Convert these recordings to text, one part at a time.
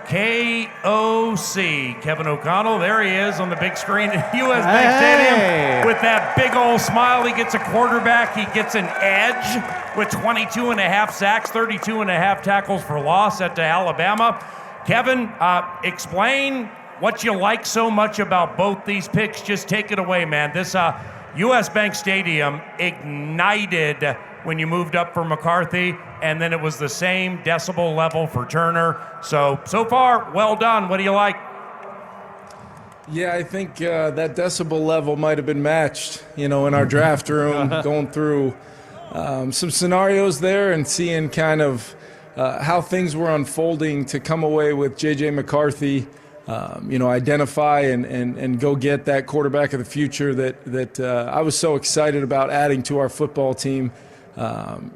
KOC. Kevin O'Connell, there he is on the big screen at US Bank Stadium with that big old smile. He gets a quarterback. He gets an edge with 22 and a half sacks, 32 and a half tackles for loss at Alabama. Kevin, explain what you like so much about both these picks. Just take it away, man. This US Bank Stadium ignited when you moved up for McCarthy, and then it was the same decibel level for Turner. So far, well done. What do you like? Yeah, I think that decibel level might have been matched, in our draft room, going through some scenarios there and seeing kind of how things were unfolding to come away with J.J. McCarthy, identify and go get that quarterback of the future that I was so excited about adding to our football team.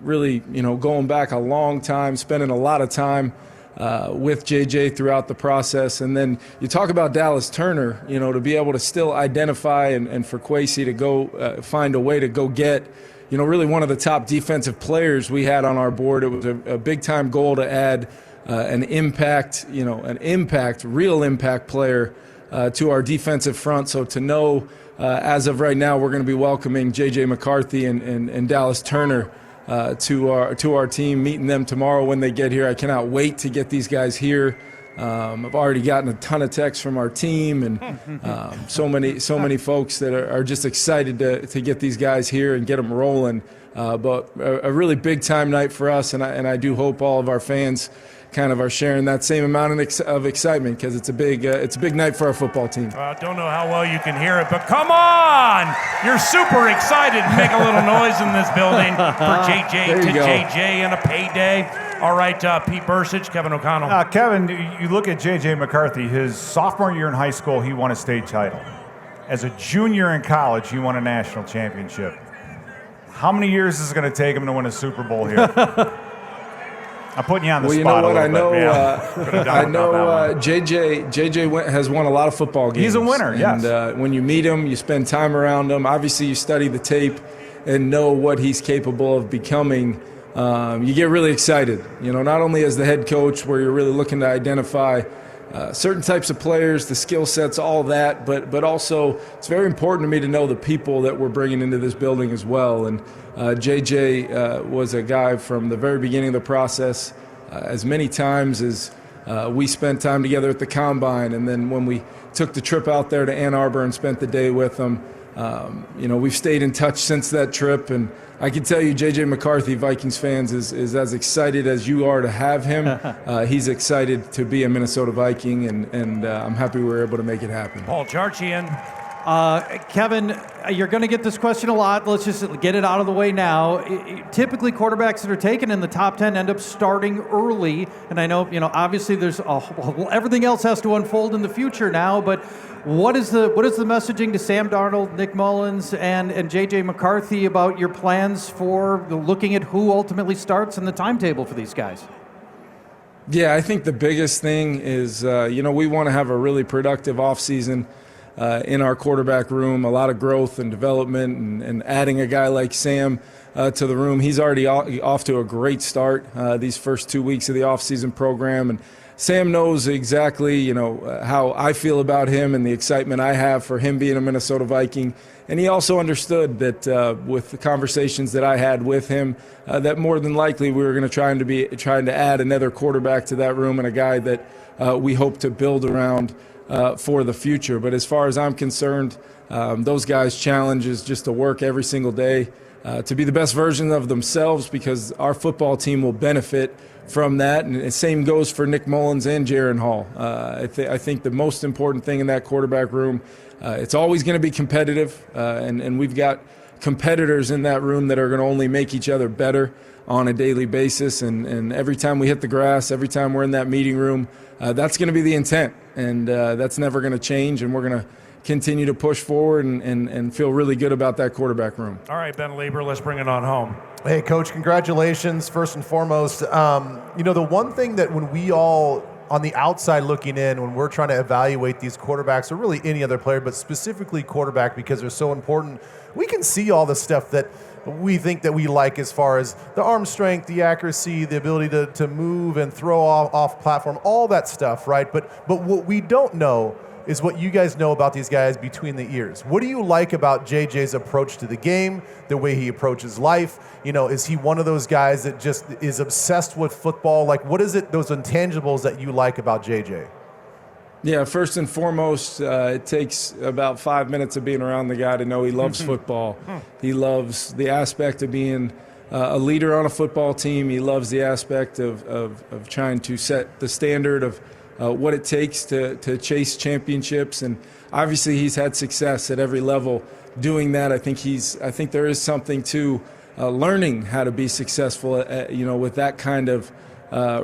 Really, going back a long time, spending a lot of time with JJ throughout the process. And then you talk about Dallas Turner, to be able to still identify and for Kwesi to go find a way to go get, really one of the top defensive players we had on our board. It was a big-time goal to add an impact, real impact player to our defensive front. So to know as of right now, we're going to be welcoming J.J. McCarthy and Dallas Turner to our team, meeting them tomorrow when they get here. I cannot wait to get these guys here. I've already gotten a ton of texts from our team and so many folks that are just excited to get these guys here and get them rolling. But a really big-time night for us, and I do hope all of our fans kind of are sharing that same amount of excitement, because it's a big night for our football team. I don't know how well you can hear it, but come on! You're super excited. Make a little noise in this building for JJ to JJ and a payday. All right, Pete Bursich, Kevin O'Connell. Kevin, you look at J.J. McCarthy. His sophomore year in high school, he won a state title. As a junior in college, he won a national championship. How many years is it going to take him to win a Super Bowl here? I'm putting you on the spot. Well, you know what? I know JJ has won a lot of football games. He's a winner, yes. And when you meet him, you spend time around him. Obviously, you study the tape and know what he's capable of becoming. You get really excited, not only as the head coach, where you're really looking to identify certain types of players, the skill sets, all that, but also it's very important to me to know the people that we're bringing into this building as well. And JJ was a guy from the very beginning of the process, as many times as we spent time together at the Combine, and then when we took the trip out there to Ann Arbor and spent the day with him. We've stayed in touch since that trip, and I can tell you J.J. McCarthy, Vikings fans, is as excited as you are to have him. He's excited to be a Minnesota Viking, and I'm happy we were able to make it happen. Paul Charchian. Kevin, you're going to get this question a lot. Let's just get it out of the way now. Typically, quarterbacks that are taken in the top 10 end up starting early, and I know, obviously there's everything else has to unfold in the future now, but what is the messaging to Sam Darnold, Nick Mullins, and J.J. McCarthy about your plans for looking at who ultimately starts in the timetable for these guys? Yeah, I think the biggest thing is, we want to have a really productive offseason in our quarterback room, a lot of growth and development, and adding a guy like Sam to the room. He's already off to a great start these first 2 weeks of the offseason program, and Sam knows exactly, how I feel about him and the excitement I have for him being a Minnesota Viking. And he also understood that with the conversations that I had with him, that more than likely we were going to trying to add another quarterback to that room, and a guy that we hope to build around for the future. But as far as I'm concerned, those guys' challenge is just to work every single day to be the best version of themselves, because our football team will benefit from that. And the same goes for Nick Mullins and Jaron Hall. I think the most important thing in that quarterback room, it's always going to be competitive, and we've got competitors in that room that are going to only make each other better on a daily basis. And every time we hit the grass, every time we're in that meeting room, that's going to be the intent, and that's never going to change, and we're going to continue to push forward and feel really good about that quarterback room. All right, Ben Lieber, let's bring it on home. Hey, Coach, congratulations, first and foremost. The one thing that when we all, on the outside looking in, when we're trying to evaluate these quarterbacks, or really any other player, but specifically quarterback because they're so important, we can see all the stuff that we think that we like as far as the arm strength, the accuracy, the ability to move and throw off platform, all that stuff, right? But what we don't know is what you guys know about these guys between the ears. What do you like about JJ's approach to the game, the way he approaches life? Is he one of those guys that just is obsessed with football? Like, what is it, those intangibles that you like about JJ? Yeah, first and foremost, it takes about 5 minutes of being around the guy to know he loves football. He loves the aspect of being a leader on a football team. He loves the aspect of trying to set the standard of what it takes to chase championships. And obviously he's had success at every level doing that. I think there is something to learning how to be successful with that kind of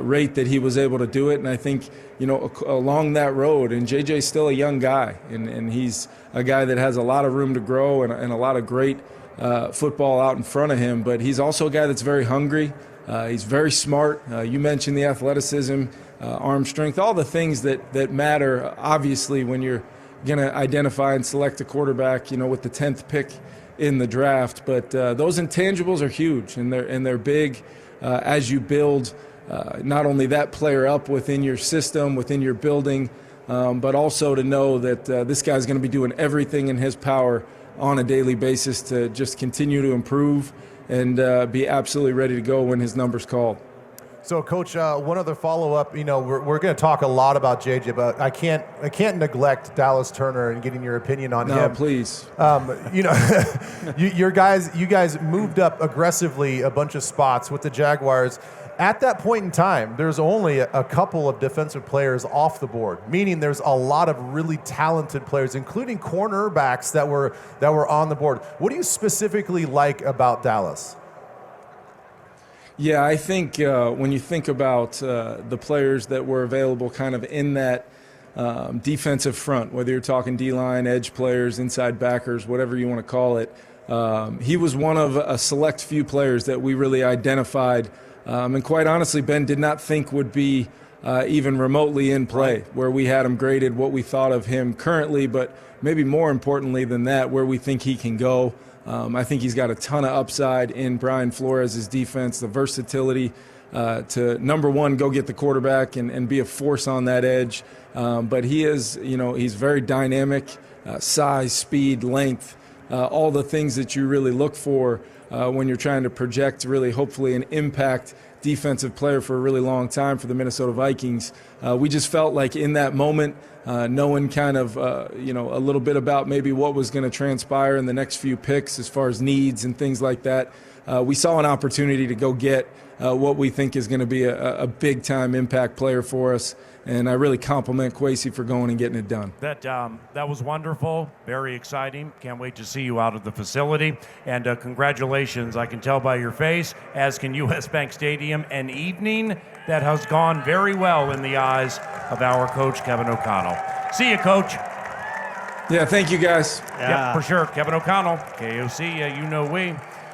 rate that he was able to do it. And I think, along that road, and JJ's still a young guy, and he's a guy that has a lot of room to grow and a lot of great football out in front of him. But he's also a guy that's very hungry. He's very smart. You mentioned the athleticism, arm strength, all the things that matter, obviously, when you're going to identify and select a quarterback, with the 10th pick in the draft. But those intangibles are huge, and they're big as you build not only that player up within your system, within your building, but also to know that this guy's going to be doing everything in his power on a daily basis to just continue to improve and be absolutely ready to go when his number's called. So, Coach, one other follow-up. We're going to talk a lot about JJ, but I can't neglect Dallas Turner and getting your opinion on him. No, please. You guys moved up aggressively a bunch of spots with the Jaguars. At that point in time, there's only a couple of defensive players off the board, meaning there's a lot of really talented players, including cornerbacks that were on the board. What do you specifically like about Dallas? Yeah, I think when you think about the players that were available kind of in that defensive front, whether you're talking D-line, edge players, inside backers, whatever you want to call it, he was one of a select few players that we really identified. And quite honestly, Ben did not think would be even remotely in play, where we had him graded, what we thought of him currently, but maybe more importantly than that, where we think he can go. I think he's got a ton of upside in Brian Flores' defense, the versatility to, number one, go get the quarterback and be a force on that edge. But he is, he's very dynamic, size, speed, length, all the things that you really look for when you're trying to project really hopefully an impact defensive player for a really long time for the Minnesota Vikings. We just felt like in that moment, knowing kind of, a little bit about maybe what was going to transpire in the next few picks as far as needs and things like that, we saw an opportunity to go get what we think is going to be a big-time impact player for us. And I really compliment Kwesi for going and getting it done. That was wonderful, very exciting. Can't wait to see you out of the facility. And congratulations, I can tell by your face, as can US Bank Stadium, an evening that has gone very well in the eyes of our coach, Kevin O'Connell. See you, Coach. Yeah, thank you, guys. Yeah, for sure. Kevin O'Connell, KOC, we.